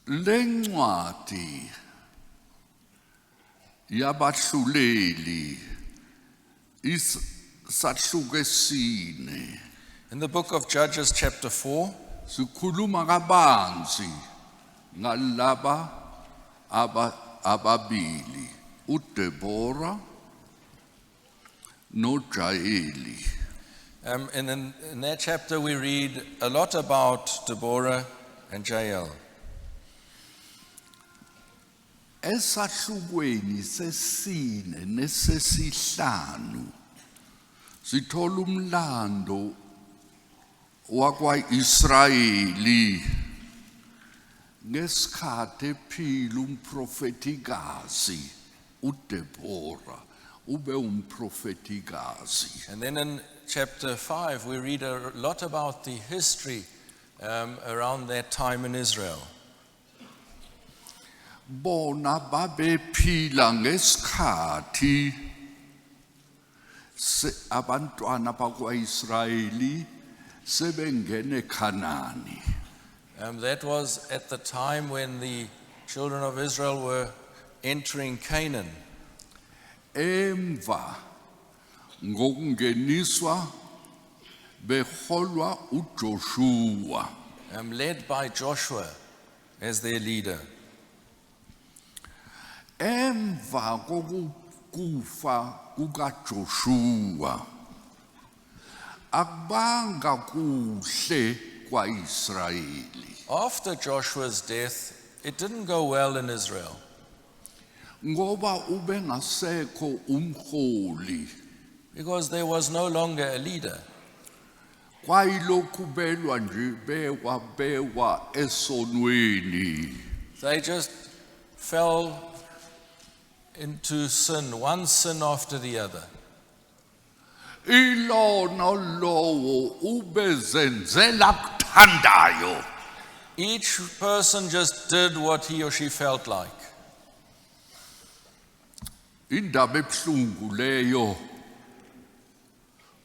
Lencwadi yabahluleli isahluke sine. In the book of Judges chapter 4, Sikhuluma kabanzi ngalaba ababili, uDeborah noJaeli. in that chapter we read a lot about Deborah and Jael. Esahlukweni sesine nesesihlanu sithola umlando wakwa-Israyeli ngesikhathi ephila umprofetikazi uDeborah ube umprofetikazi. And then in chapter 5 we read a lot about the history around that time in Israel. Bona babephila ngesikhathi abantwana bakwa-Israyeli sebengene eKhanani. That was at the time when the children of Israel were entering Canaan. Emva ngokungeniswa beholwa uJoshua. Led by Joshua as their leader. Emva kokufa kukaJoshua akubanga kuhle kwa-Israyeli. After Joshua's death, it didn't go well in Israel. Ngoba ubengasekho umholi. Because there was no longer a leader. Kwayilokhu belwa nje bewa esonweni. They just fell into sin, one sin after the other. Ilona lowo ubezenzela kuthandayo. Each person just did what he or she felt like. Indaba ebuhlungu leyo.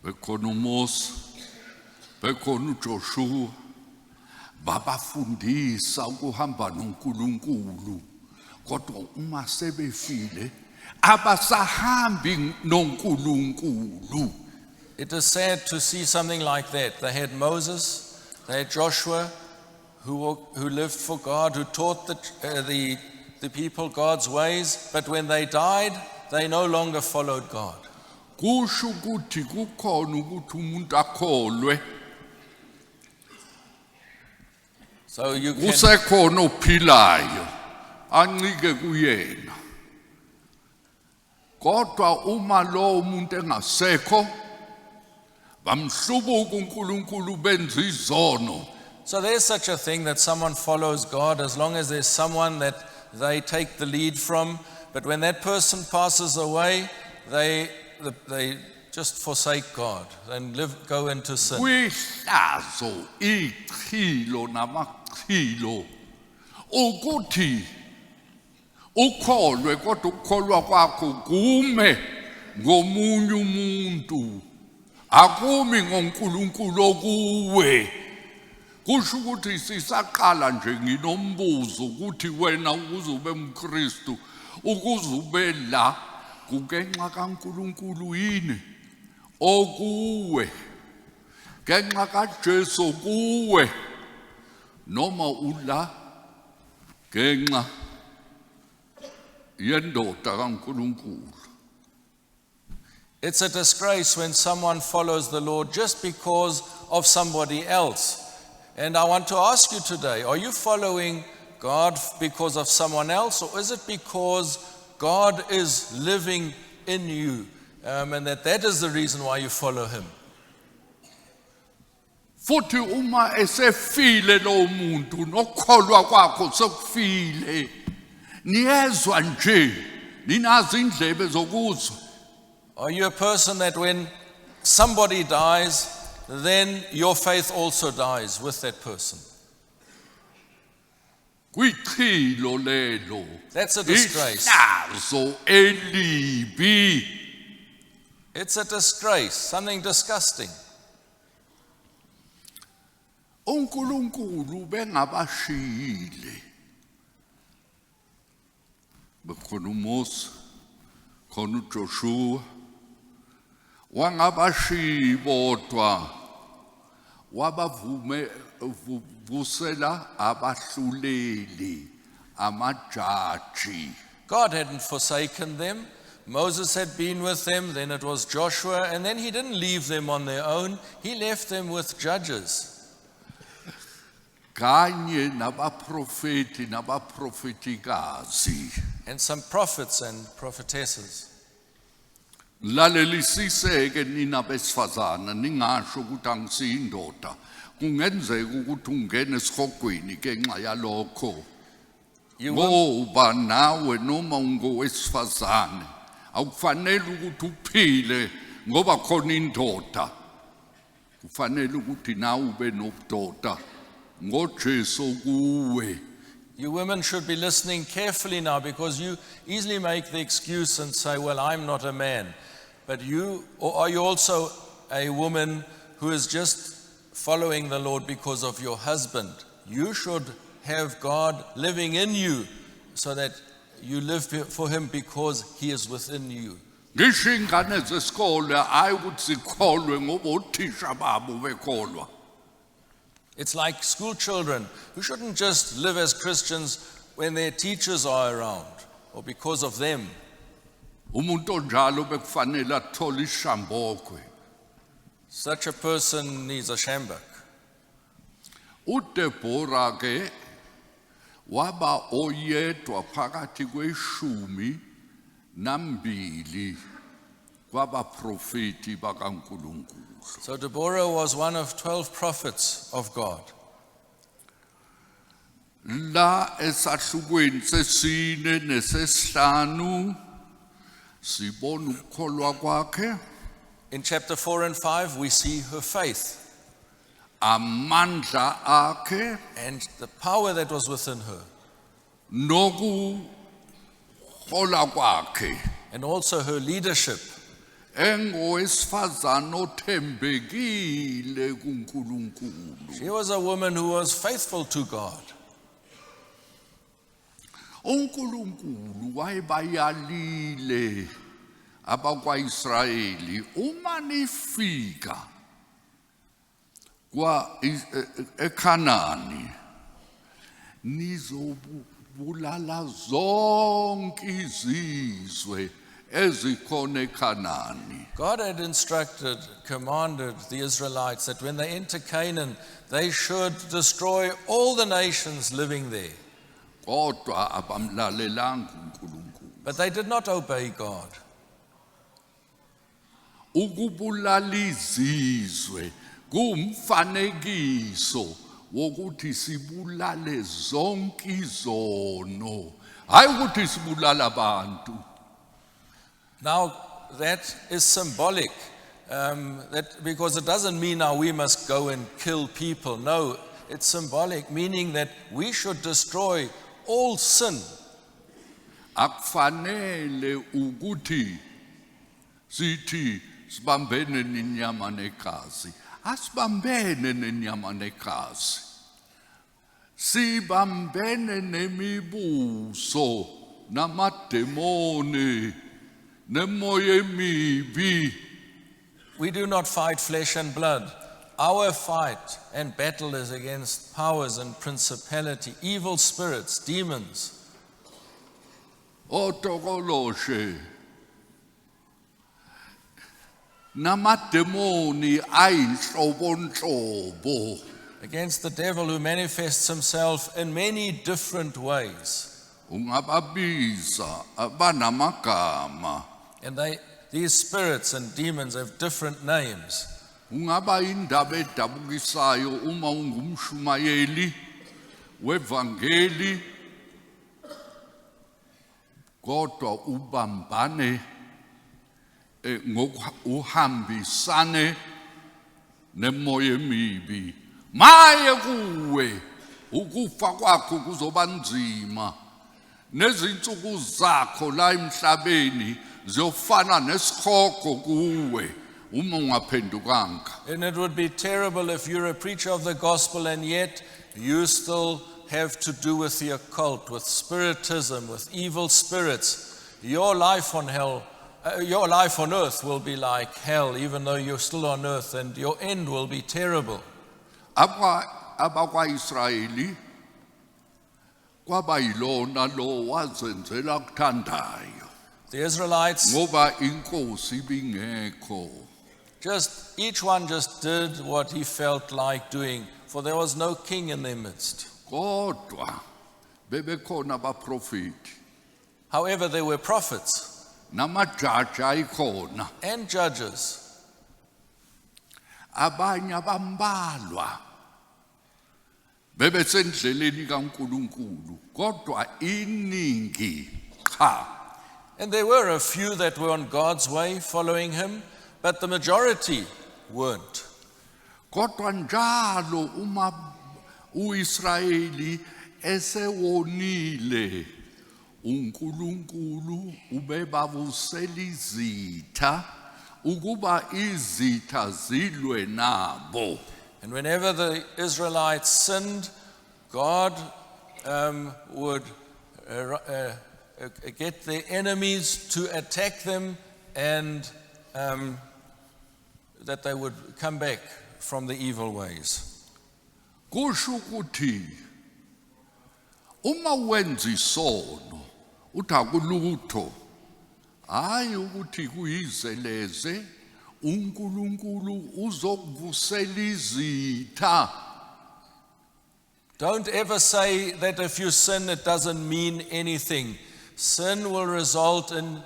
Bekhona uMose, bekhona uJoshua, babafundisa ukuhamba noNkulunkulu. Kodwa uma sebefile abasahambi noNkulunkulu. It is sad to see something like that. They had Moses, they had Joshua, who lived for God, who taught the people God's ways, but when they died, they no longer followed God. Kusho ukuthi kukhona ukuthi umuntu akholwe. So you can Kusekhona ophilayo ancike kuyena. Kodwa uma lo umuntu engasekho bamhlubuka uNkulunkulu benza izono. So there's such a thing that someone follows God as long as there's someone that they take the lead from. But when that person passes away, they just forsake God and go into sin. Kwihlazo ichilo namachilo ukuthi ukholwe kodwa ukukholwa kwakho kume ngomunye umuntu akumi ngoNkulunkulu okuwe. Kusho ukuthi sisaqala nje nginombuzo ukuthi wena ukuze ube umKristu ukuze ube la kungenxa kaNkulunkulu yini okuwe ngenxa kaJesu kuwe noma ula ngenxa yendoda kaNkulunkulu. It's a disgrace when someone follows the Lord just because of somebody else. And I want to ask you today, are you following God because of someone else, or is it because God is living in you and that is the reason why you follow him? Futhi uma esefile lo muntu nokukholwa kwakho sekufile niyezwa nje ninazo indlebe zokuzwa. Are you a person that when somebody dies, then your faith also dies with that person? Kwichilo lelo. That's a disgrace. Ihlazo elibi. It's a disgrace, something disgusting. uNkulunkulu bengabashiyile bekhona uMose, khona uJoshua, wangabashiyi bodwa, wabavusela abahluleli, amajaji. God hadn't forsaken them. Moses had been with them, then it was Joshua, and then he didn't leave them on their own. He left them with judges. Kanye nabaprofeti nabaprofetikazi. And some prophets and prophetesses. Lalelisiseke nina besifazana ningasho ukuthi angisiyindoda. Kungenzeka ukuthi ungene esihogweni ngenxa yalokho. Ngoba nawe noma ungowesifazane akufanele ukuthi uphile ngoba khona indoda. Kufanele ukuthi nawe ube nobudoda ngoJesu kuwe. You women should be listening carefully now, because you easily make the excuse and say, well, I'm not a man. But are you also a woman who is just following the Lord because of your husband? You should have God living in you so that you live for him because he is within you. Ngisho ingane zesikole ayikuthi sikholwe ngoba uthisha babo bekholwa. It's like school children who shouldn't just live as Christians when their teachers are around or because of them. Umuntu onjalo bekufanele athole ishambokwe. Such a person needs a shambak. uDeborah ke waba oyedwa phakathi kweshumi nambili kwabaprofeti bakaNkulunkulu. So Deborah was one of 12 prophets of God. La esahlukweni sesine nesesihlanu sibona ukukholwa kwakhe. In chapter 4 and 5, we see her faith Amandla akhe and the power that was within her, nokuhola kwakhe. and also her leadership. Engowesifazane othembekile kuNkulunkulu. She was a woman who was faithful to God. uNkulunkulu wayebayalile abakwaIsrayeli uma nifika eKhanani nizobulala zonke izizwe ezikhona eKhanani. God had commanded the Israelites that when they enter Canaan, they should destroy all the nations living there. Kodwa abamlalelanga uNkulunkulu. But they did not obey God. Ukubulala izizwe kumfanekiso wokuthi sibulale zonke izono, hayi ukuthi sibulala abantu. Now, that is symbolic, because it doesn't mean now we must go and kill people. No, it's symbolic, meaning that we should destroy all sin. Akufanele ukuthi sithi sibambene nenyama negazi. Asibambene nenyama negazi. Sibambene nemibuso namademoni nemoya emibi. We do not fight flesh and blood. Our fight and battle is against powers and principality, evil spirits, demons. Otokoloshe namademoni ayinhlobonhlobo. Against the devil who manifests himself in many different ways. Ungababiza abanamagama. And these spirits and demons have different names. Ungaba indaba edabukisayo uma ungumshumayeli wevangeli kodwa ubambane uhambisane nemoya emibi. Maye kuwe ukufa kwakho kuzoba nzima. Nezinsuku zakho la emhlabeni ziyofana nesikhoko kuwe uma ungaphendukanga. And it would be terrible if you're a preacher of the gospel and yet you still have to do with the occult, with spiritism, with evil spirits, your life on earth will be like hell, even though you're still on earth, and your end will be terrible. Abakwa-Israyeli kwaba yilona lo wazenzela kuthandayo The Israelites, ngoba inkosi ibingekho. each one just did what he felt like doing, for there was no king in their midst. Kodwa bebekhona abaprofeti However, there were prophets namajaji ayikhona, and judges. abanye abambalwa bebesendleleni kaNkulunkulu, kodwa iningi cha. And there were a few that were on God's way following him, but the majority weren't. Kodwa njalo uma uIsrayeli esewonile, uNkulunkulu ubebavusela izitha ukuba izitha zilwe nabo. And whenever the Israelites sinned, God would get their enemies to attack them, and that they would come back from the evil ways. Kusho ukuthi uma wenza isono uthi akulutho, hayi ukuthi kuyizeleze, uNkulunkulu uzokuvusela izitha. Don't ever say that if you sin, it doesn't mean anything. Sin will result in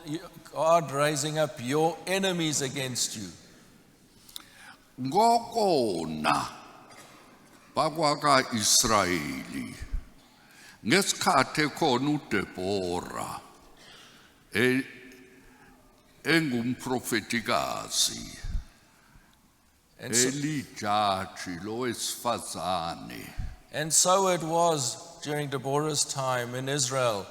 God raising up your enemies against you. Ngokona bakwaka-Israyeli ngesikhathi khona uDebora engumprofetikazi, And so, elijaji lowesifazane, and so it was during Deborah's time in Israel,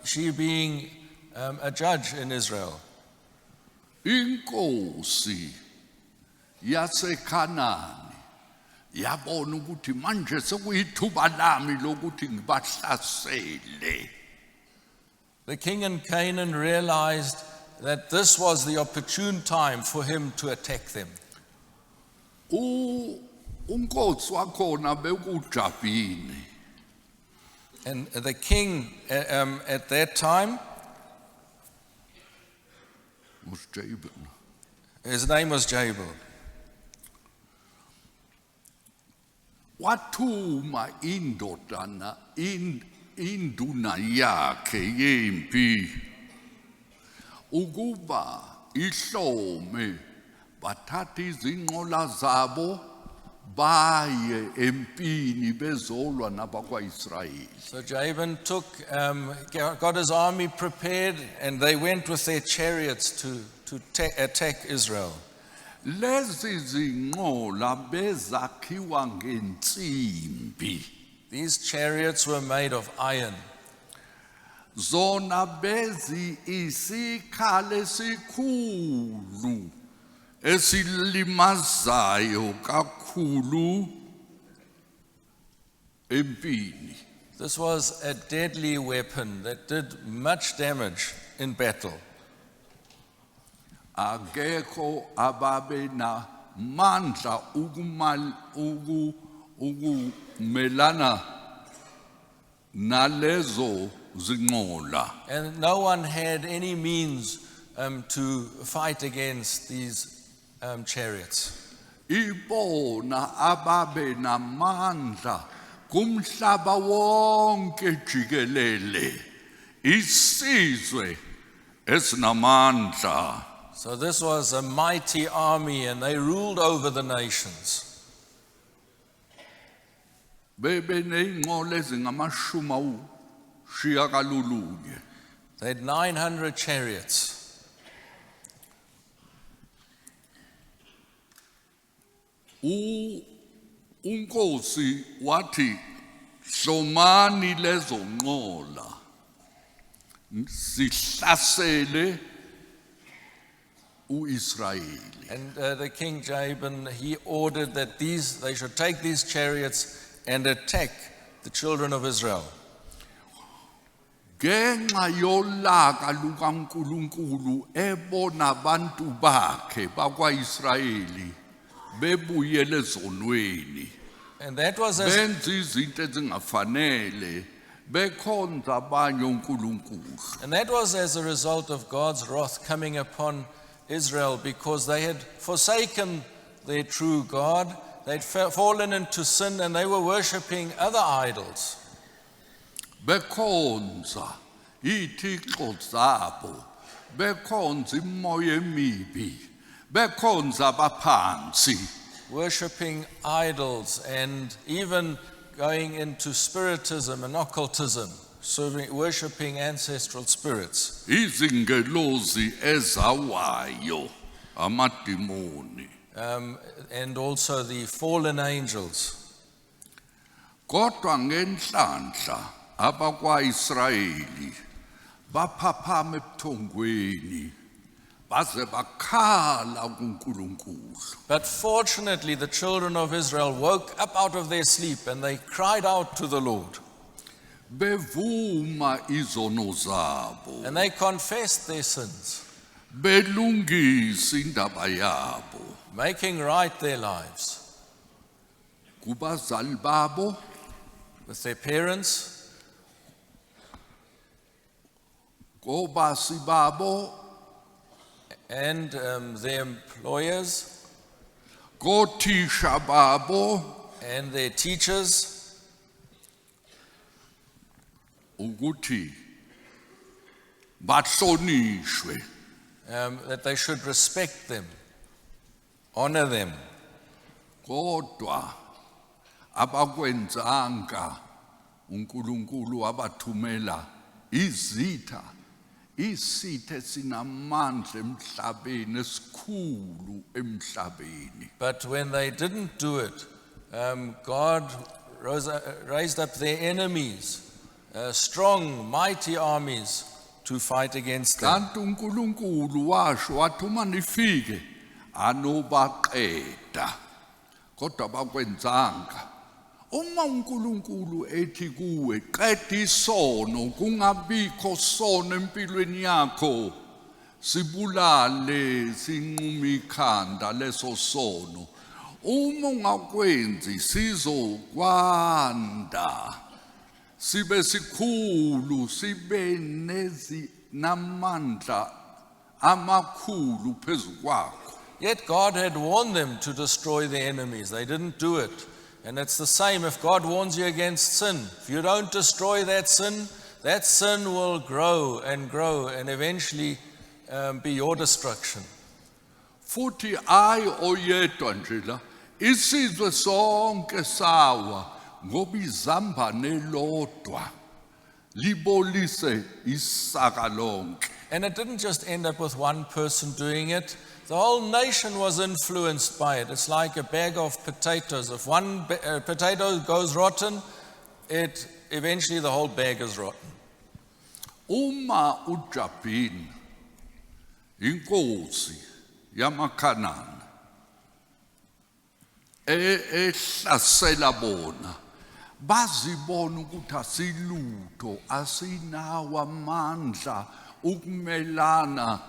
she being a judge in Israel. inkosi yaseKhanani yabona ukuthi manje sekuyithuba lami lokuthi ngibahlasele. The king in Canaan realized that this was the opportune time for him to attack them. Unkosi wakhona bekujabhini, And the king at that time, uSjabin, his name was Jael. wathuma induna yakhe yempi ukuba ihlome bathatha izinqola zabo baye empini bezolwa nabakwa-Israyeli. So Jabin got his army prepared, and they went with their chariots to attack Israel. Lezi zinqola bezakhiwa ngensimbi, These chariots were made of iron. zona bezi isikhali esikhulu esilimazayo kakhulu empini. This was a deadly weapon that did much damage in battle. Akekho ababe na mandla ukumelana nalezo zinqola. And no one had any means to fight against these chariots. Ibona ababe namandla kumhlaba wonke jikelele, isizwe esinamandla. So this was a mighty army, and they ruled over the nations. Bebe neyinqola ezingamashumi ayishiyagalolunye. They had 900 chariots. Unkosi wathi hlomani lezo nqola sihlasele uIsrayeli. And the king Jabin, he ordered that they should take these chariots and attack the children of Israel. Ngenxa yolaka lukaNkulunkulu ebona abantu bakhe bakwaIsrayeli bebuyele ezonweni And that was as, benza izinto ezingafanele bekhonza abanye onkulunkulu. and that was as a result of God's wrath coming upon Israel because they had forsaken their true God. They'd fallen into sin and they were worshipping other idols. Bekhonza ithixo zabo, bekhonza imimoya emibi, bekhonza abaphansi. Worshipping idols and even going into spiritism and occultism, worshipping ancestral spirits. Izingelozi ezawayo, amadimoni. And also the fallen angels. Kodwa ngenhlanhla abakwaIsrayeli baphaphama ebuthongweni baze bakhala kuNkulunkulu. But fortunately, the children of Israel woke up out of their sleep and they cried out to the Lord. Bevuma izono zabo, And they confessed their sins, belungisa indaba yabo making right their lives kubazali babo, with their parents, kobasi babo, and their employers, kothisha babo, and their teachers, ukuthi bahlonishwe. that they should respect them, honor them. Kodwa abakwenzanga uNkulunkulu abathumela izitha esinamandla emhlabeni esikhulu emhlabeni. But when they didn't do it, God raised up their enemies, strong, mighty armies to fight against them. Kanti uNkulunkulu washo wathi uma nifike anobaqeda, kodwa bakwenzanga. Uma uNkulunkulu ethi kuwe qeda isono, kungabikho sono empilweni yakho, sibulale sinqume ikhanda leso sono. Uma ungakwenzi sizokwanda, sibe sikhulu, sibe namandla amakhulu phezu kwakho. Yet God had warned them to destroy their enemies. They didn't do it. And it's the same if God warns you against sin. If you don't destroy that sin will grow and eventually be your destruction. Futhi ayi oyedwa nje la, isizwe sonke sawa ngoba izambane lodwa libolise isaka lonke. And it didn't just end up with one person doing it. The whole nation was influenced by it. It's like a bag of potatoes. If one potato goes rotten, eventually the whole bag is rotten. Uma uJabhini inkosi yamaKhanani ehlasela bona, bazibona ukuthi asilutho, asinawo amandla ukumelana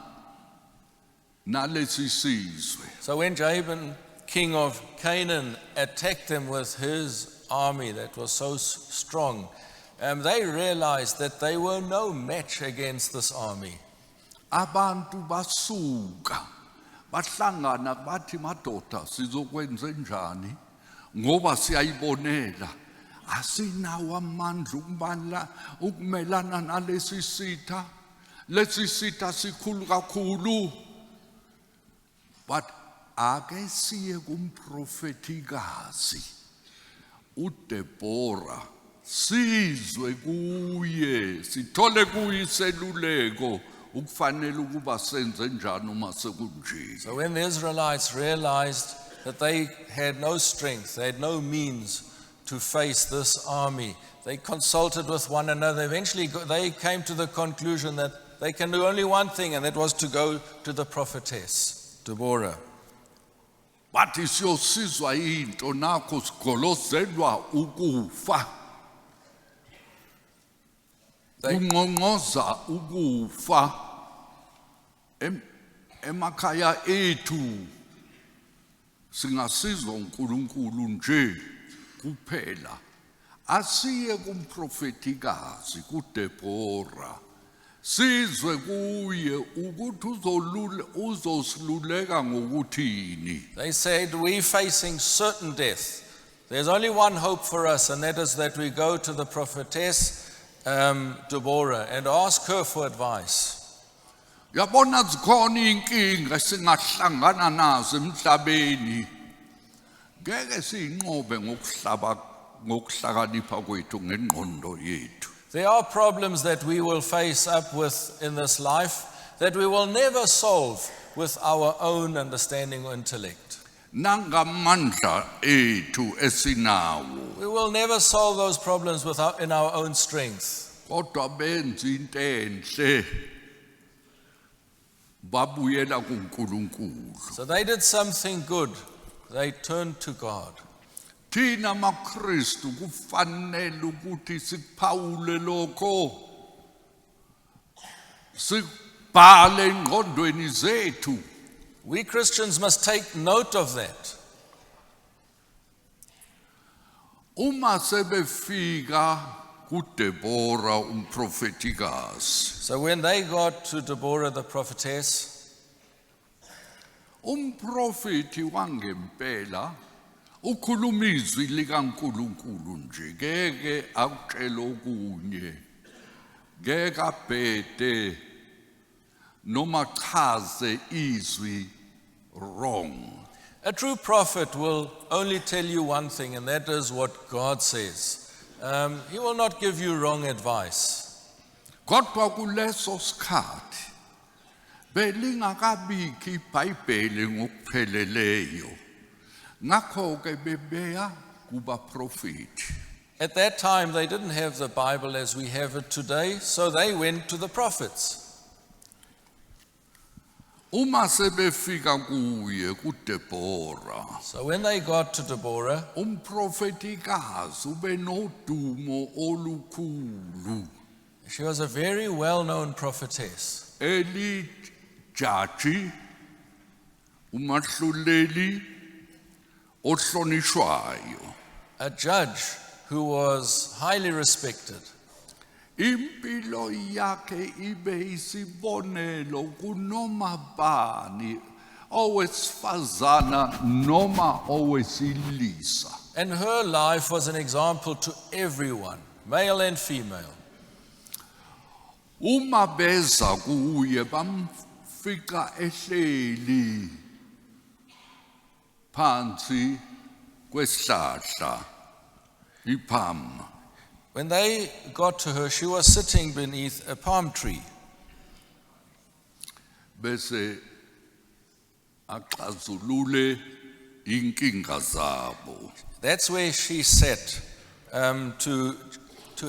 nalesi sizwe. So when Jabin, king of Canaan, attacked them with his army that was so strong, they realized that they were no match against this army. Abantu basuka bahlangana bathi madoda sizokwenza njani ngoba siyayibonela asinawo amandla ukumelana nalesi sitha, lesi sitha sikhulu kakhulu. But ake siye kumprofetikazi uDebora, sizwe kuye, sithole kuye iseluleko ukufanele ukuba senze njani uma sekunje. So when the Israelites realized that they had no strength, they had no means to face this army, they consulted with one another. Eventually they came to the conclusion that they can do only one thing, and that was to go to the prophetess Deborah. Bathi siyosizwa into nakho sigolozelwa ukufa. kungqongqoza ukufa emakhaya ethu singasizwa uNkulunkulu nje kuphela asiye kumprofetikazi kuDebora sizwe kuye ukuthi uzosiluleka ngokuthini. They said, we're facing certain death. There's only one hope for us, and that is that we go to the prophetess Deborah and ask her for advice. Yabona zikhona inkinga singahlangana nazo emhlabeni. Ngeke siyinqobe ngokuhlakanipha kwethu ngengqondo yethu. There are problems that we will face up with in this life that we will never solve with our own understanding or intellect. Nangamandla ethu esinawo. We will never solve those problems in our own strength. Kodwa benza into enhle. Babuyela kuNkulunkulu. So they did something good. They turned to God. Thina maKristu kufanele ukuthi siphawule lokho. Sibhale engqondweni zethu. We Christians must take note of that. Uma sebefika kuDebora umprofetikazi. So when they got to Deborah the prophetess, Umprofeti wangempela ukhuluma izwi likaNkulunkulu nje ngeke akutshela okunye. Ngeke abhede noma chaze izwi wrong. a true prophet will only tell you one thing, and that is what God says. He will not give you wrong advice. Kodwa kuleso sikhathi belingakabikho iBhayibheli ngokupheleleyo. Ngakho ke bebeya kuba profeti. At that time, they didn't have the Bible as we have it today, so they went to the prophets. Uma sebefika kuye kuDebora. So when they got to Deborah, Umprofetikazi ube nodumo olukhulu. she was a very well-known prophetess. Elijaji umahluleli ohlonishwayo. A judge who was highly respected. Impilo yakhe ibe isibonelo kunoma bani owesifazana noma owesilisa. And her life was an example to everyone, male and female. Uma beza kuye bamfika ehleli phansi kwesihlahla ipalm. When they got to her, she was sitting beneath a palm tree. Bese axazulule inkinga zabo. That's where she sat to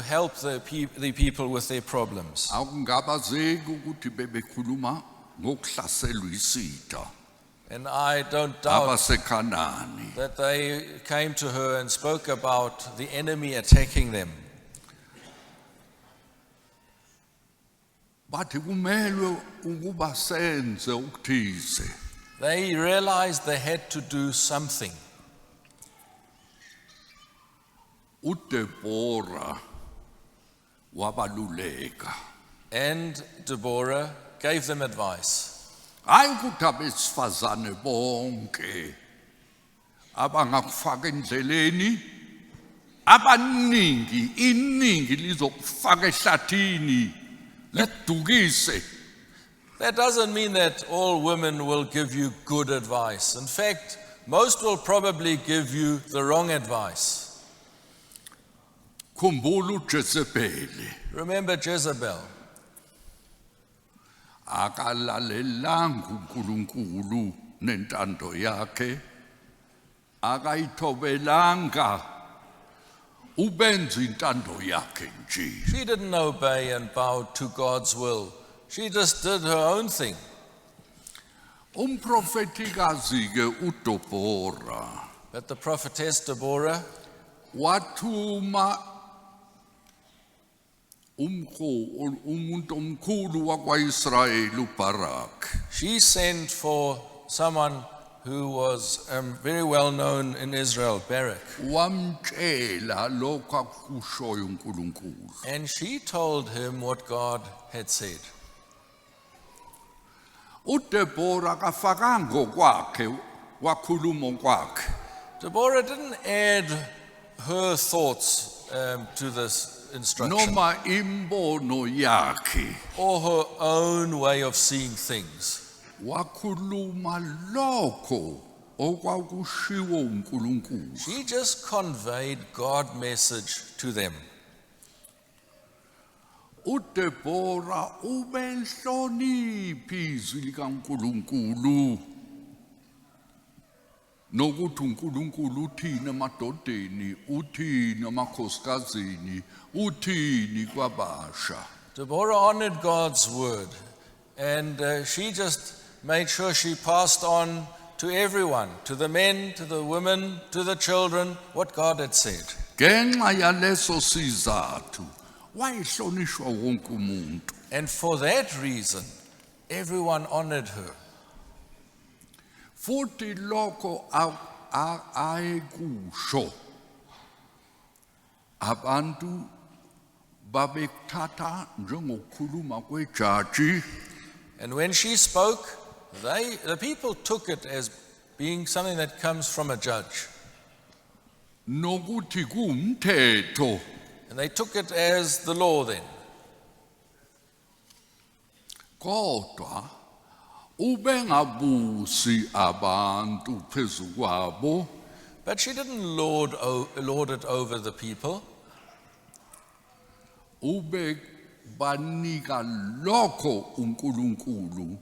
help the people with their problems. Akungabazeki ukuthi bebekhuluma ngokuhlaselwa isitha And I don't doubt abaseKhanani. that they came to her and spoke about the enemy attacking them. Bathi kumelwe ukuba senze ukuthize. They realized they had to do something. uDebora wabaluleka. And Deborah gave them advice. Hayi ukuthi abesifazane bonke abangakufaka endleleni, iningi lizokufaka ehlathini lidukise. That doesn't mean that all women will give you good advice. In fact, most will probably give you the wrong advice. Khumbula uJezebeli Remember Jezebel. akalalelanga uNkulunkulu nentando yakhe, akayithobelanga, ubenza intando yakhe nje. She didn't obey and bow to God's will. She just did her own thing. Umprofetikazi ke uDebora But the prophetess Deborah, wathuma umuntu omkhulu wakwa-Israyeli uBarak. She sent for someone who was very well known in Israel, Barak. Wamtshela lokho akushoyo uNkulunkulu. And she told him what God had said. uDebora kafakanga okwakhe wakhuluma okwakhe. Deborah didn't add her thoughts to this instruction Noma imbono yakhe. or her own way of seeing things. Wakhuluma lokho okwakushiwo uNkulunkulu. She just conveyed God's message to them. uDebora ubelihloniphi izwi likaNkulunkulu. Nokuthi uNkulunkulu uthini emadodeni, uthini emakhosikazini, uthini kwabasha. Deborah honored God's word, and she just made sure she passed on to everyone, to the men, to the women, to the children, what God had said. Ngenxa yaleso sizathu wayihlonishwa wonke umuntu. And for that reason, everyone honored her. Futhi lokho ayekusho abantu babekuthatha njengokukhuluma kwejaji. And when she spoke, the people took it as being something that comes from a judge. Nokuthi kuwumthetho. And they took it as the law then. Kodwa ubengabusi abantu phezu kwabo. But she didn't lord it over the people. Ube banika lokho uNkulunkulu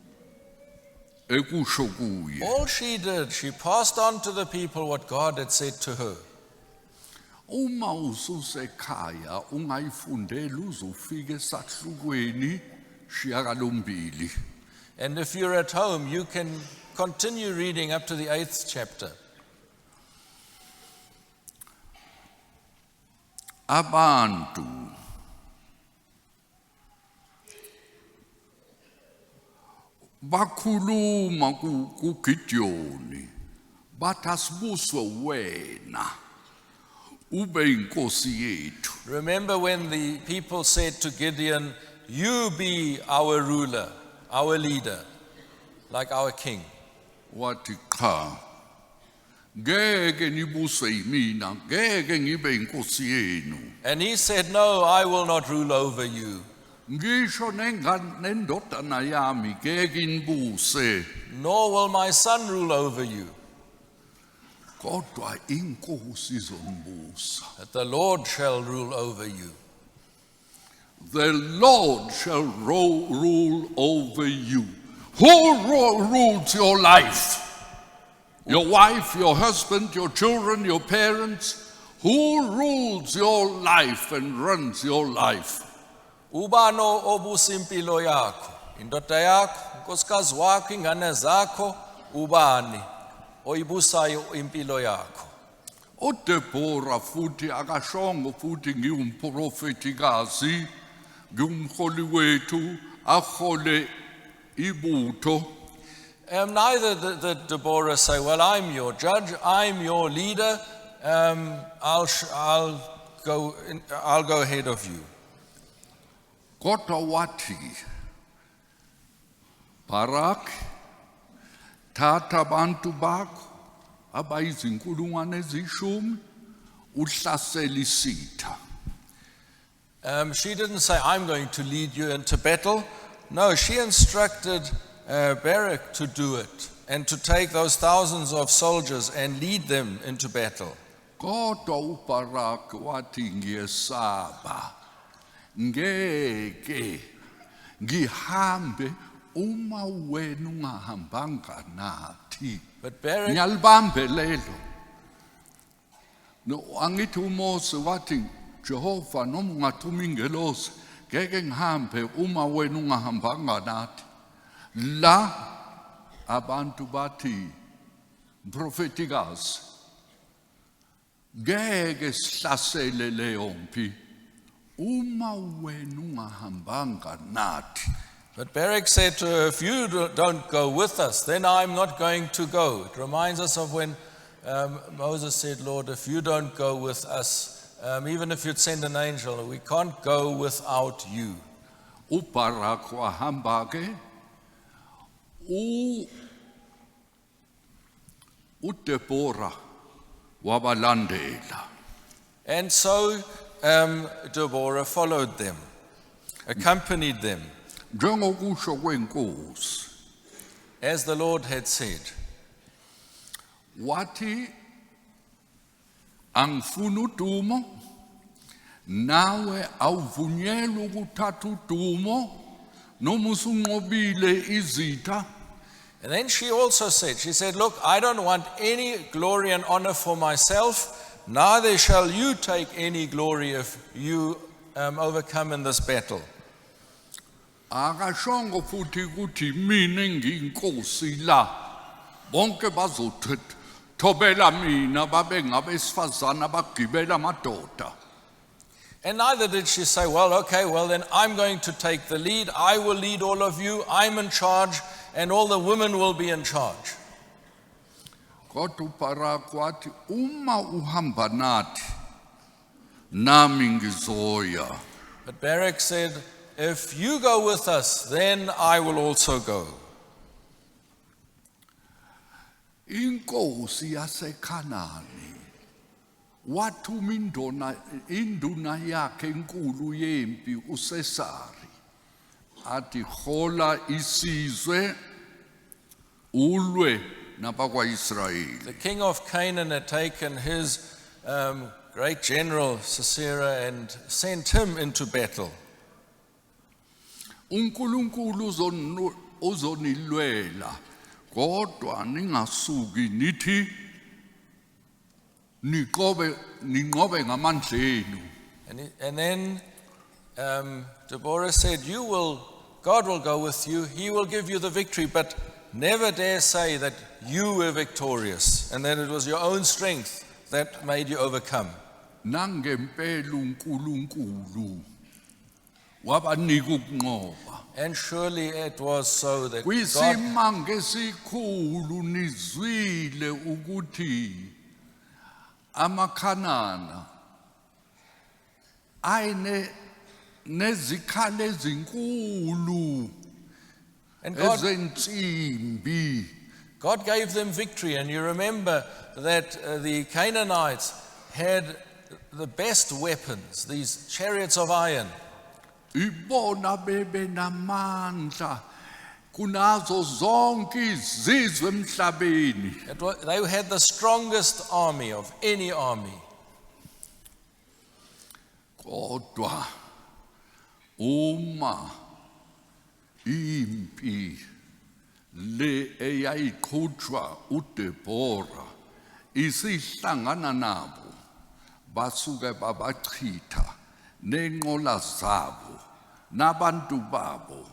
ekusho kuye. All she did, she passed on to the people what God had said to her. Uma ususekhaya ungayifundela uzofika esahlukweni shiyagalombili. And if you're at home, you can continue reading up to the 8th chapter. Abantu bakhuluma kuGidiyoni bathi asibuswe wena ube inkosi yethu. Remember when the people said to Gideon, "You be our ruler, our leader, like our king." Wathi cha, ngeke nibuswe yimina, ngeke ngibe inkosi yenu. And he said, "No, I will not rule over you. Ngisho nendodana yami ngeke inibuse. Nor will my son rule over you. Kodwa inkosi izombusa. But the Lord shall rule over you." The Lord shall rule over you. Who rules your life? Your wife, your husband, your children, your parents. Who rules your life and runs your life? Ubano obusa impilo yakho, indoda yakho, unkosikazi wakho, ingane zakho, ubani oyibusayo impilo yakho. uDebora futhi akashongo futhi ngiwumprofetikazi, ngumholi wethu, ahole ibutho. Neither did Deborah say, "Well, I'm your judge, I'm your leader, I'll go ahead of you." Kodwa wathi, Barak, thatha abantu bakho abayizinkulungwane ezishumi uhlasela isitha. She didn't say, "I'm going to lead you into battle." No, she instructed Barak to do it and to take those thousands of soldiers and lead them into battle. Kodwa uBarak wathi ngiyesaba, ngeke ngihambe uma wena ungahambanga nathi. But Barak, Ngiyalibambe lelo. No, angithi uMose wathi Jehova noma ungathuma ingelosi ngeke ngihambe uma wena ungahambanga nathi. La abantu bathi prophetikazi ngeke sihlasele leyo mpi uma wena ungahambanga nathi, But Barak said to her, if you don't go with us, then I'm not going to go. It reminds us of when Moses said, Lord, if you don't go with us, even if you'd send an angel, we can't go without you. uBarak wahamba ke uDeborah wabalandela. And so Deborah followed them, accompanied them, Njengokusho kwenkosi, as the Lord had said. wathi angifuni udumo, nawe awuvunyelwa ukuthatha udumo noma usunqobile izitha. And then she also said, she said, look, I don't want any glory and honor for myself, neither shall you take any glory if you overcome in this battle. Akashongo futhi ukuthi mina ngiyinkosi la, bonke bazothobela mina babe ngabesifazana bagibela amadoda. And neither did she say, well, okay, well then I'm going to take the lead, I will lead all of you, I'm in charge, and all the women will be in charge. Kodwa uBarak wathi uma uhamba nathi nami ngizoya. But Barak said, if you go with us, then I will also go. Inkosi yaseKhanani wathuma induna yakhe enkulu yempi uSisera athi hola isizwe ulwe nabakwaIsrayeli. The king of Canaan had taken his great general Sisera and sent him into battle. uNkulunkulu uzonilwela kodwa ningasuki nithi ninqobe ngamandlenu. And then Deborah said, God will go with you, he will give you the victory, but never dare say that you were victorious and that it was your own strength that made you overcome. Nangempela uNkulunkulu wabanika ukunqoba. And surely it was so that God, Kwisimanga esikhulu nizwile ukuthi amaKhanana ayine nezikhali ezinkulu and God ezensimbi. God gave them victory, and you remember that the Canaanites had the best weapons, these chariots of iron. Ibona bebe namandla kunazo zonke izizwe emhlabeni. They had the strongest army of any army. Kodwa uma impi le eyayiqhutshwa uDeborah isihlangana nabo, basuke babachitha nenqola zabo nabantu babo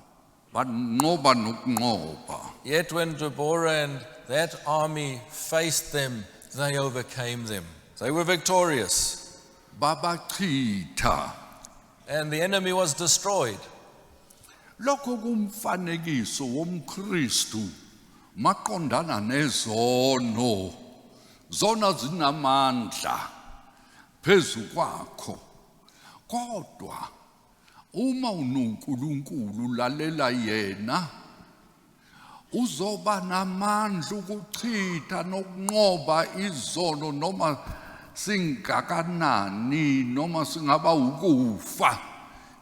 banqoba nokunqoba. Yet when Deborah and that army faced them, they overcame them. They were victorious, Babachitha. and the enemy was destroyed. Lokho kumfanekiso womKristu maqondana nezono. Zona zinamandla phezu kwakho. Kodwa uma uNkulunkulu lalela yena, uzoba namandla ukuchitha nokunqoba izono noma singakanani noma singaba ukufa.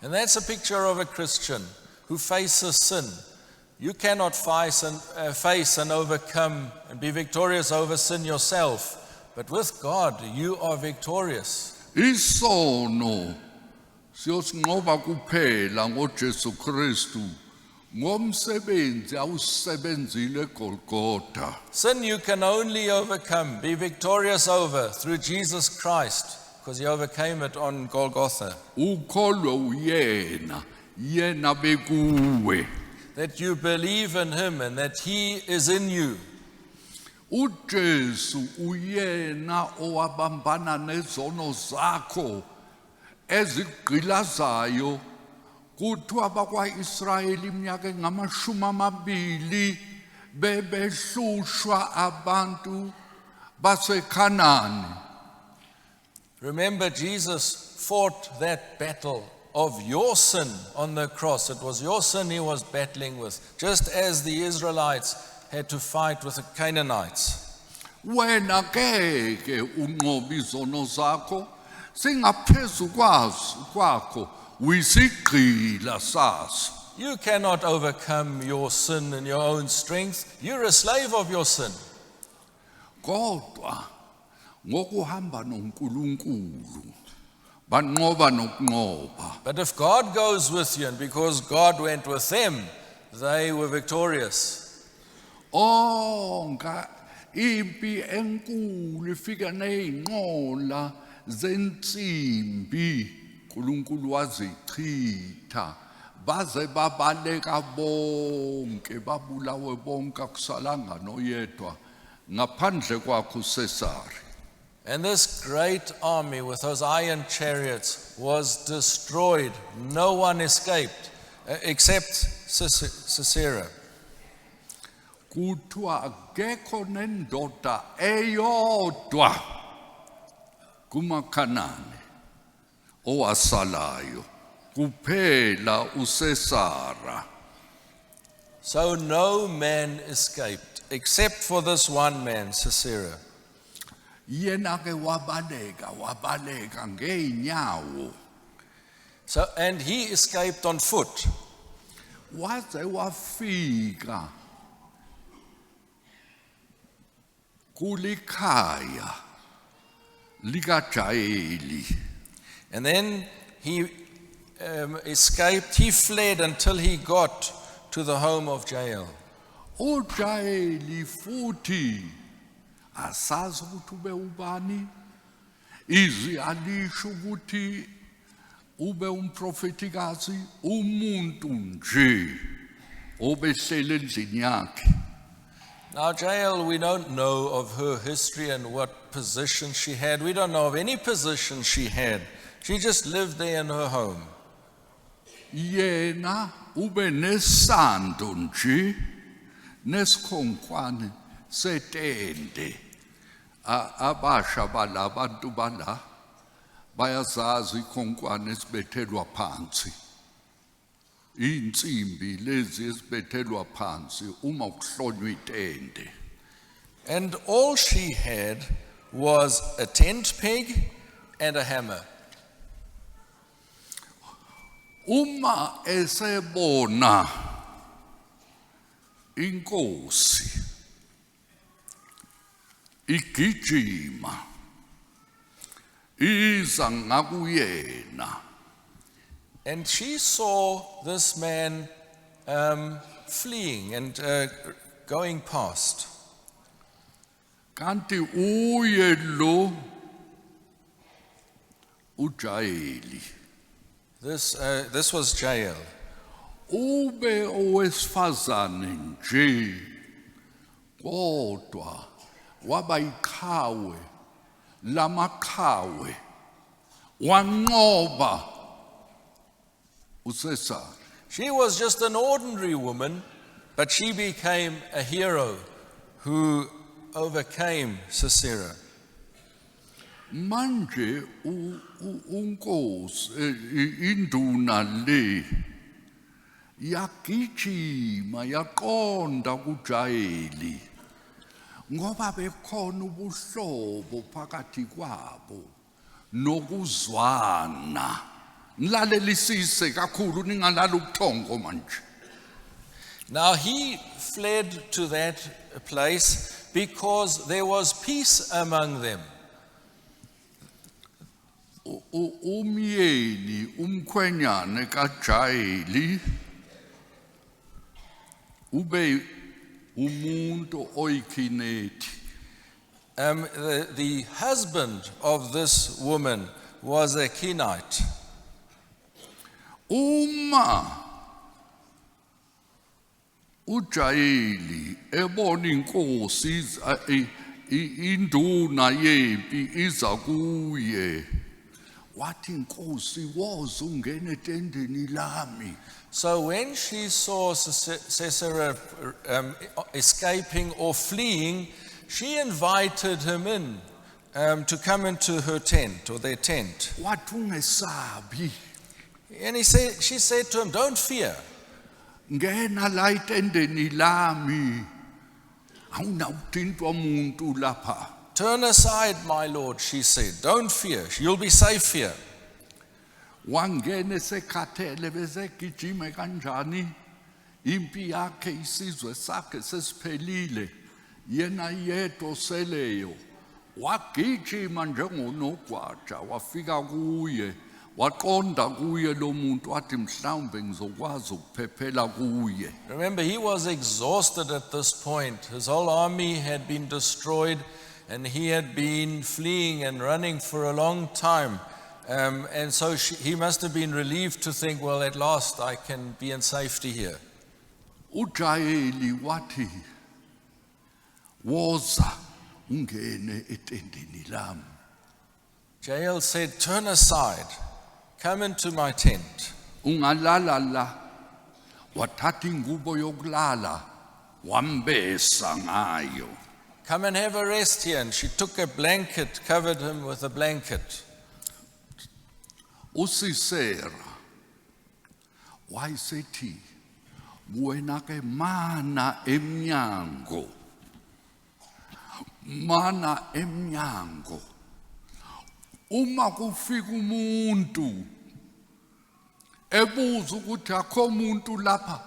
And that's a picture of a Christian who faces sin. You cannot face and overcome and be victorious over sin yourself, but with God you are victorious. Isono siyosinqoba kuphela ngoJesu Kristu ngomsebenzi awusebenzile eGolgotha. Sin you can only overcome, be victorious over through Jesus Christ, because he overcame it on Golgotha. Ukholwe uyena, yena bekuwe. That you believe in him and that he is in you. uJesu uyena owabambana nezono zakho ezigqilazayo kuthiwa bakwa-Israyeli iminyaka engama-20 bebehlushwa abantu baseKhanani. Remember, Jesus fought that battle of your sin on the cross. It was your sin he was battling with, just as the Israelites had to fight with the Canaanites. Wena ke unqoba izono zakho singaphezu kwakho wisigqila saso. You cannot overcome your sin in your own strength. You're a slave of your sin. Kodwa ngokuhamba noNkulunkulu banqoba nokunqoba. But if God goes with you, and because God went with them, they were victorious. Onke impi enkulu ifika neyinqola zensimbi uNkulunkulu wazichitha baze babaleka bonke babulawe bonke akusalanga noyedwa ngaphandle kwakho uSisera. And this great army with those iron chariots was destroyed. No one escaped except Sisera. Kuthiwa akekho nendoda eyodwa kumaKhanani owasalayo kuphela uSisera. So no man escaped except for this one man, Sisera. Yena ke wabaleka ngeenyawo. So, and he escaped on foot. Waze wafika kulikhaya likaJaeli. And then he escaped, he fled until he got to the home of Jael. uJaeli futhi asazi ukuthi ube ubani, izwi alisho ukuthi ube umprofetikazi, umuntu nje obehlele endlini yakhe. Now Jael, we don't know of her history and what position she had. We don't know of any position she had. She just lived there in her home. Yena ube nesando nje nesikhonkwane setende. Abasha balabantu bala bayazazi ikhonkwane esibethelwa phansi. Insimbi lezi esibethelwa phansi uma kuhlonywa itende. And all she had was a tent peg and a hammer. Uma esebona inkosi igijima iza ngakuyena. And she saw this man fleeing and going past. Kanti uye lo uJaeli. This was Jael. Ube owesifazane nje kodwa waba iqhawe lamaqhawe wanqoba uSisera. She was just an ordinary woman, but she became a hero who overcame Sisera. Manje unkosi induna le yagijima yaqonda kuJaeli ngoba bekhona ubuhlobo phakathi kwabo nokuzwana. Nilalelisise kakhulu ningalala ubuthongo manje. Now he fled to that place because there was peace among them. Umyeni umkhwenyane kaJaeli ube umuntu oyikhinethi. The husband of this woman was a Kenite. Uma uJaeli ebona inkosi induna yempi iza kuye wathi inkosi woza ungena etendeni lami. So when she saw Sisera escaping or fleeing, she invited him in to come into her tent or their tent. Wathi ungesabi, And she said to him, don't fear. ngena la etendeni lami. Awunawuthintwa umuntu lapha. Turn aside, my lord, she said. Don't fear. You'll be safe here. Wangena esekhathele bese gijima kanjani. Impi yakhe isizwe sakhe sesiphelile. Yena yedwa oseleyo. Wagijima njengonogwaja wafika kuye. Waqonda kuye lo muntu wathi mhlawumbe ngizokwazi ukuphephela kuye. Remember, he was exhausted at this point. His whole army had been destroyed, and he had been fleeing and running for a long time. And so he must have been relieved to think, well, at last I can be in safety here. UJaeli wathi woza ungene etendeni lami. Jael said, turn aside. Come into my tent. Ungalala la. Wathatha ingubo yokulala wambesa ngayo. Come and have a rest here. And she took a blanket, covered him with a blanket. USisera wayesethi wena ke mana emnyango. Mana emnyango. Uma kufika umuntu ebuza ukuthi akho umuntu lapha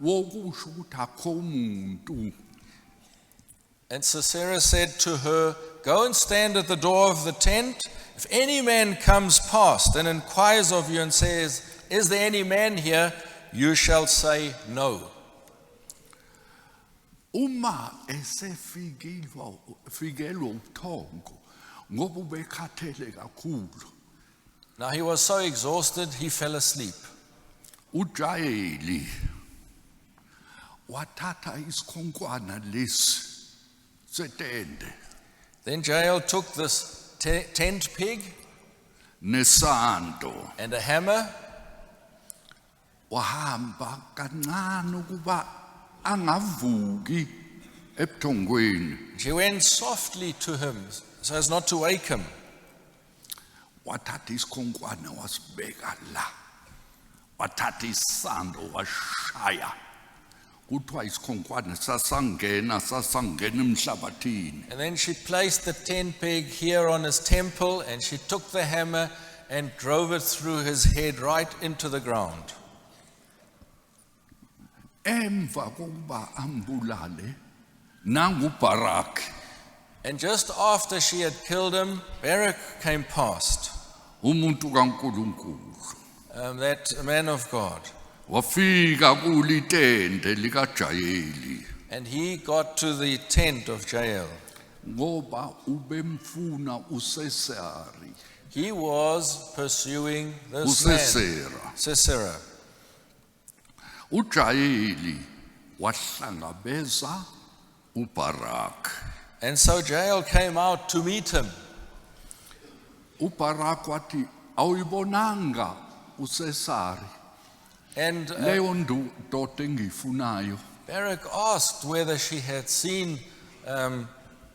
wokusho ukuthi akho umuntu. And Sisera said to her, go and stand at the door of the tent. If any man comes past and inquires of you and says, is there any man here? You shall say no. Uma esefikelwa ubuthongo ngoba ubekhathele kakhulu. Now he was so exhausted, he fell asleep. UJaeli wathatha isikhonkwana lesi setende Then Jael took this tent peg nesando and a hammer, wahamba kancane ukuba angavuki ebuthongweni. she went softly to him so as not to wake him. Wathatha isikhonkwane wasibeka la. Wathatha isando washaya. Kuthiwa isikhonkwane sasangena emhlabathini. And then she placed the tent peg here on his temple, and she took the hammer and drove it through his head right into the ground. Emva kokuba ambulale nanguBarak. And just after she had killed him, Barak came past, Umuntu kaNkulunkulu. that man of God. Wafika kulitende likaJaeli. And he got to the tent of Jael. Ngoba ubemfuna uSisera. He was pursuing this man, uSisera. Sisera. UJaeli wahlangabeza uBarak. And so Jael came out to meet him. uBarak wathi awuyibonanga uSisera And leyo ndoda engiyifunayo. Barak asked whether she had seen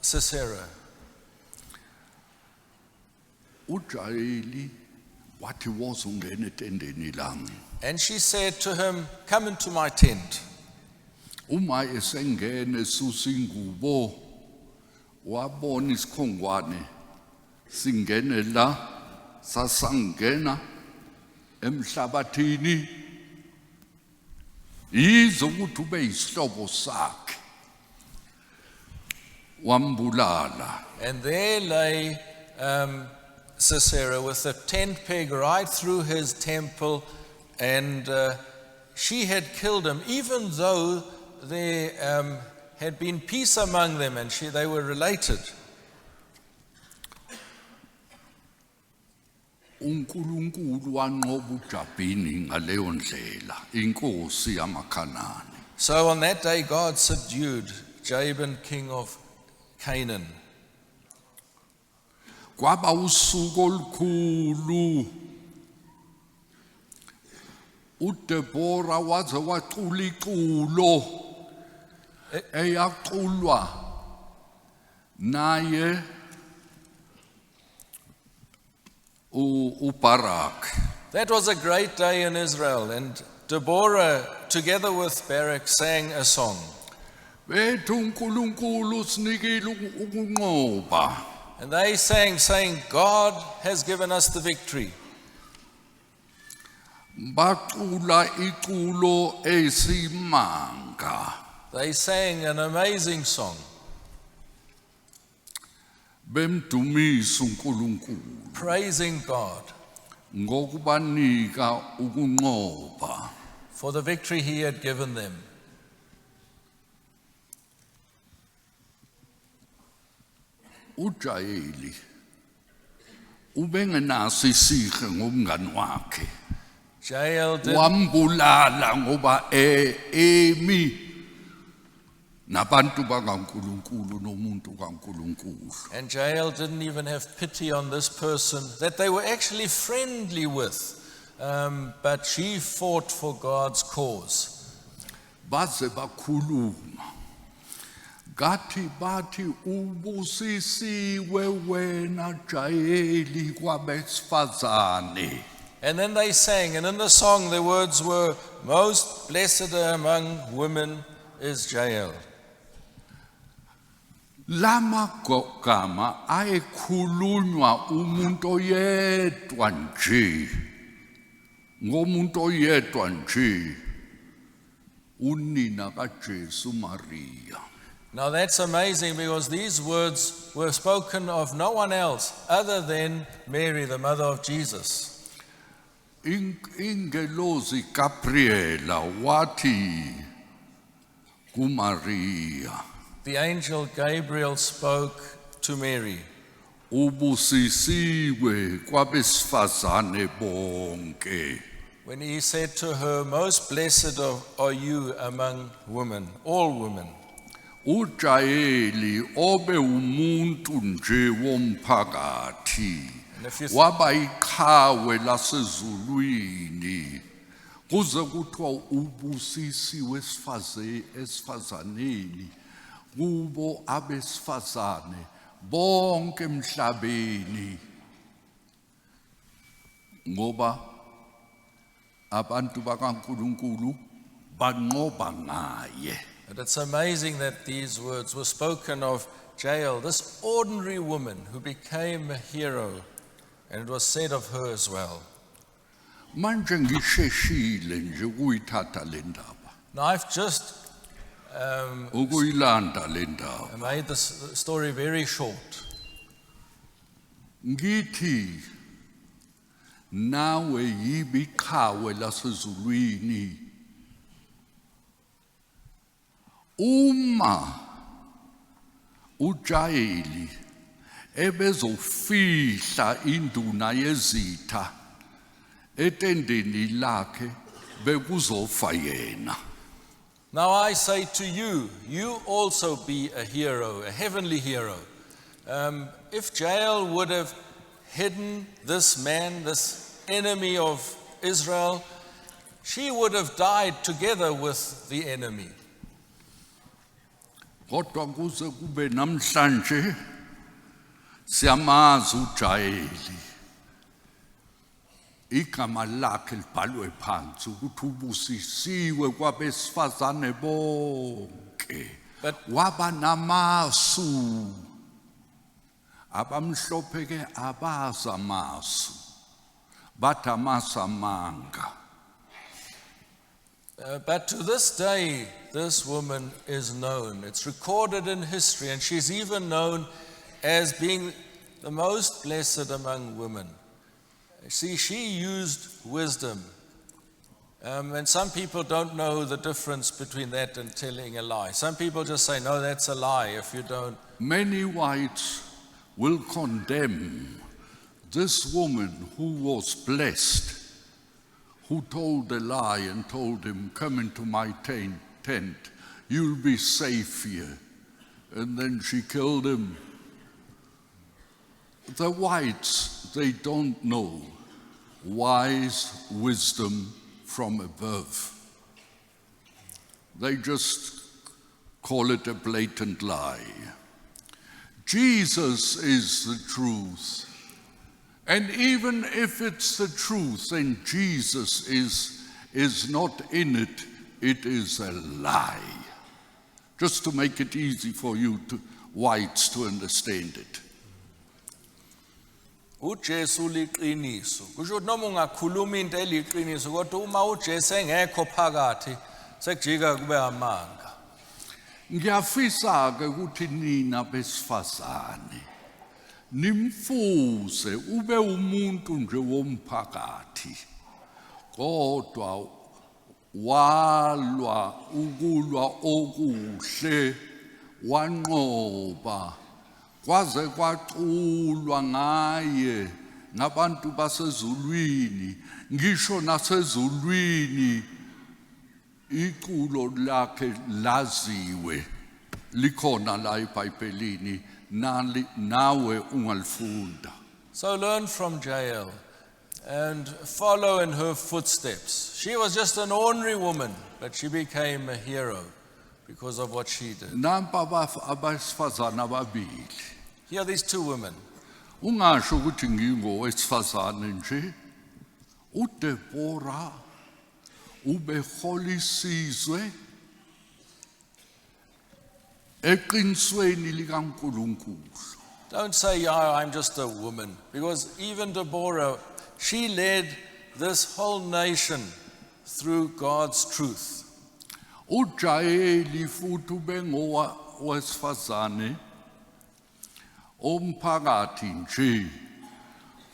Sisera. UJaeli wathi woza ungena etendeni lami. And she said to him, come into my tent. Uma esengene esusa ingubo wabona isikhongwane singene la sasangena emhlabathini yizo ukuthi ube isihlobo sakhe wambulala. And there lay Sisera with a tent peg right through his temple, and she had killed him, even though there had been peace among them and they were related. uNkulunkulu wanqoba uJabhini ngaleyo ndlela inkosi yamaKhanani. So on that day, God subdued Jabin, king of Canaan. Kwaba usuku olukhulu. uDeborah waze wacula iculo eyaculwa naye uBarak. That was a great day in Israel, and Deborah, together with Barak, sang a song. Bethu uNkulunkulu sinikile ukunqoba. And they sang, saying, God has given us the victory. Bacula iculo esimanga. They sang an amazing song, Bemdumisa uNkulunkulu praising God ngokubanika ukunqoba. for the victory he had given them. uJael ubengenaso isihe ngomngani wakhe. Jael did, Wambulala ngoba emi nabantu bakaNkulunkulu nomuntu kaNkulunkulu. and Jael didn't even have pity on this person that they were actually friendly with, but she fought for God's cause. Baze bakhuluma. Gathi bathi ubusisiwe wena Jaeli kwabesifazane. And then they sang, and in the song the words were, most blessed among women is Jael. Lama gama ayekhulunywa umuntu oyedwa nje. Ngomuntu oyedwa nje. Unina kaJesu Maria. Now that's amazing, because these words were spoken of no one else other than Mary, the mother of Jesus. Ingelozi Gabriela wathi kuMaria. The angel Gabriel spoke to Mary, Ubusisiwe kwabesifazane bonke. when he said to her, most blessed are you among women, all women. uJaeli obe umuntu nje womphakathi And if you waba iqhawe lasezulwini kuze kuthiwa ubusisiwe esifazaneni kubo abesifazane bonke emhlabeni ngoba abantu bakaNkulunkulu banqoba ngaye. And it's amazing that these words were spoken of Jael, this ordinary woman who became a hero, and it was said of her as well. Manje ngisheshile nje ukuyithatha le ndaba Now I've just ukuyilanda le ndaba made this story very short. ngithi nawe yibi iqhawe lasezulwini uma uJaeli ebezofihla induna yezitha etendeni lakhe bekuzofa yena. Now I say to you, you also be a hero, a heavenly hero. If Jael would have hidden this man, this enemy of Israel, she would have died together with the enemy. Kodwa kuze kube namhlanje siyamazi uJaeli. Igama lakhe libhalwe phansi ukuthi ubusisiwe kwabesifazane bonke. But Waba namasu. Abamhlophe ke abazi amasu. Bathi amasu amanga. But to this day, this woman is known. It's recorded in history, and she's even known as being the most blessed among women. See, she used wisdom. And some people don't know the difference between that and telling a lie. Some people just say, no, that's a lie if you don't. Many whites will condemn this woman who was blessed, who told a lie and told him, come into my tent, you'll be safe here. And then she killed him. The whites, they don't know wise wisdom from above. They just call it a blatant lie. Jesus is the truth. And even if it's the truth and Jesus is not in it, it is a lie. Just to make it easy for you whites to understand it. uJesu liqiniso kusho ukuthi noma ungakhuluma into eliqiniso kodwa uma uJesu engekho phakathi sekujika kube amanga. Ngiyafisa-ke ukuthi nina besifazane nimfuze ube umuntu nje womphakathi kodwa walwa ukulwa okuhle wanqoba kwaze kwaculwa ngaye ngabantu basezulwini ngisho nasezulwini iculo lakhe laziwe likhona la eBhayibhelini nawe ungalifunda. So learn from Jael and follow in her footsteps. She was just an ordinary woman, but she became a hero because of what she did. Nampa abesifazane ababili. Here are these two women. Ungasho ukuthi ngingowesifazane nje. uDeborah ubehola isizwe eqinisweni likaNkulunkulu. Don't say, yeah, I'm just a woman, because even Deborah, she led this whole nation through God's truth. uJael futhi ubengowesifazane omphakathi nje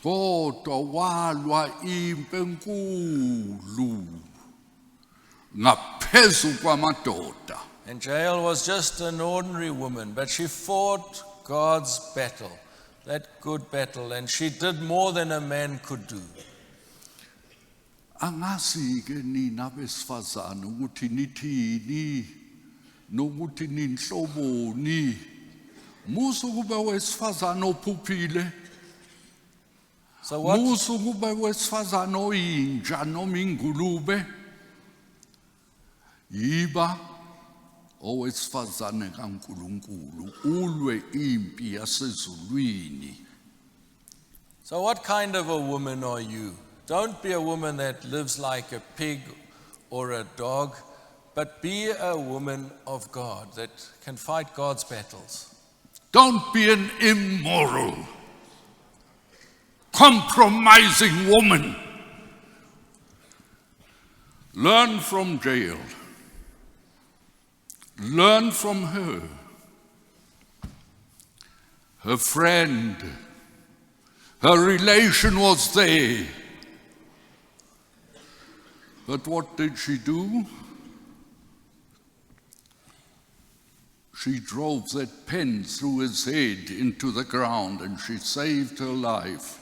kodwa walwa impi enkulu ngaphezu kwamadoda. And Jael was just an ordinary woman, but she fought God's battle, that good battle, and she did more than a man could do. Angazi ke nina besifazane ukuthi nithini nokuthi ninhloboni musu kube wesifazane ophuphile So what? musu kube wesifazane oyinja noma ingulube yiba owesifazane kaNkulunkulu ulwe impi yasezulwini. So what kind of a woman are you? Don't be a woman that lives like a pig or a dog, but be a woman of God that can fight God's battles. Don't be an immoral, compromising woman. Learn from Jael. Learn from her. Her friend, her relation was there. But what did she do? She drove that pen through his head into the ground and she saved her life.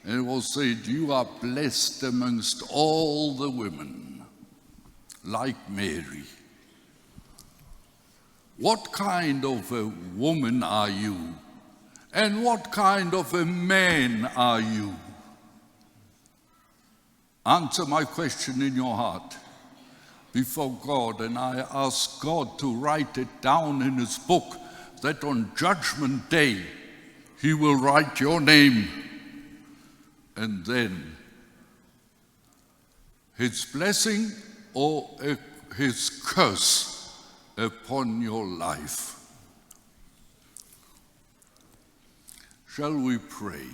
And it was said, you are blessed amongst all the women, like Mary. What kind of a woman are you? And what kind of a man are you? Answer my question in your heart before God, and I ask God to write it down in his book that on Judgment Day he will write your name, and then his blessing or his curse upon your life. Shall we pray?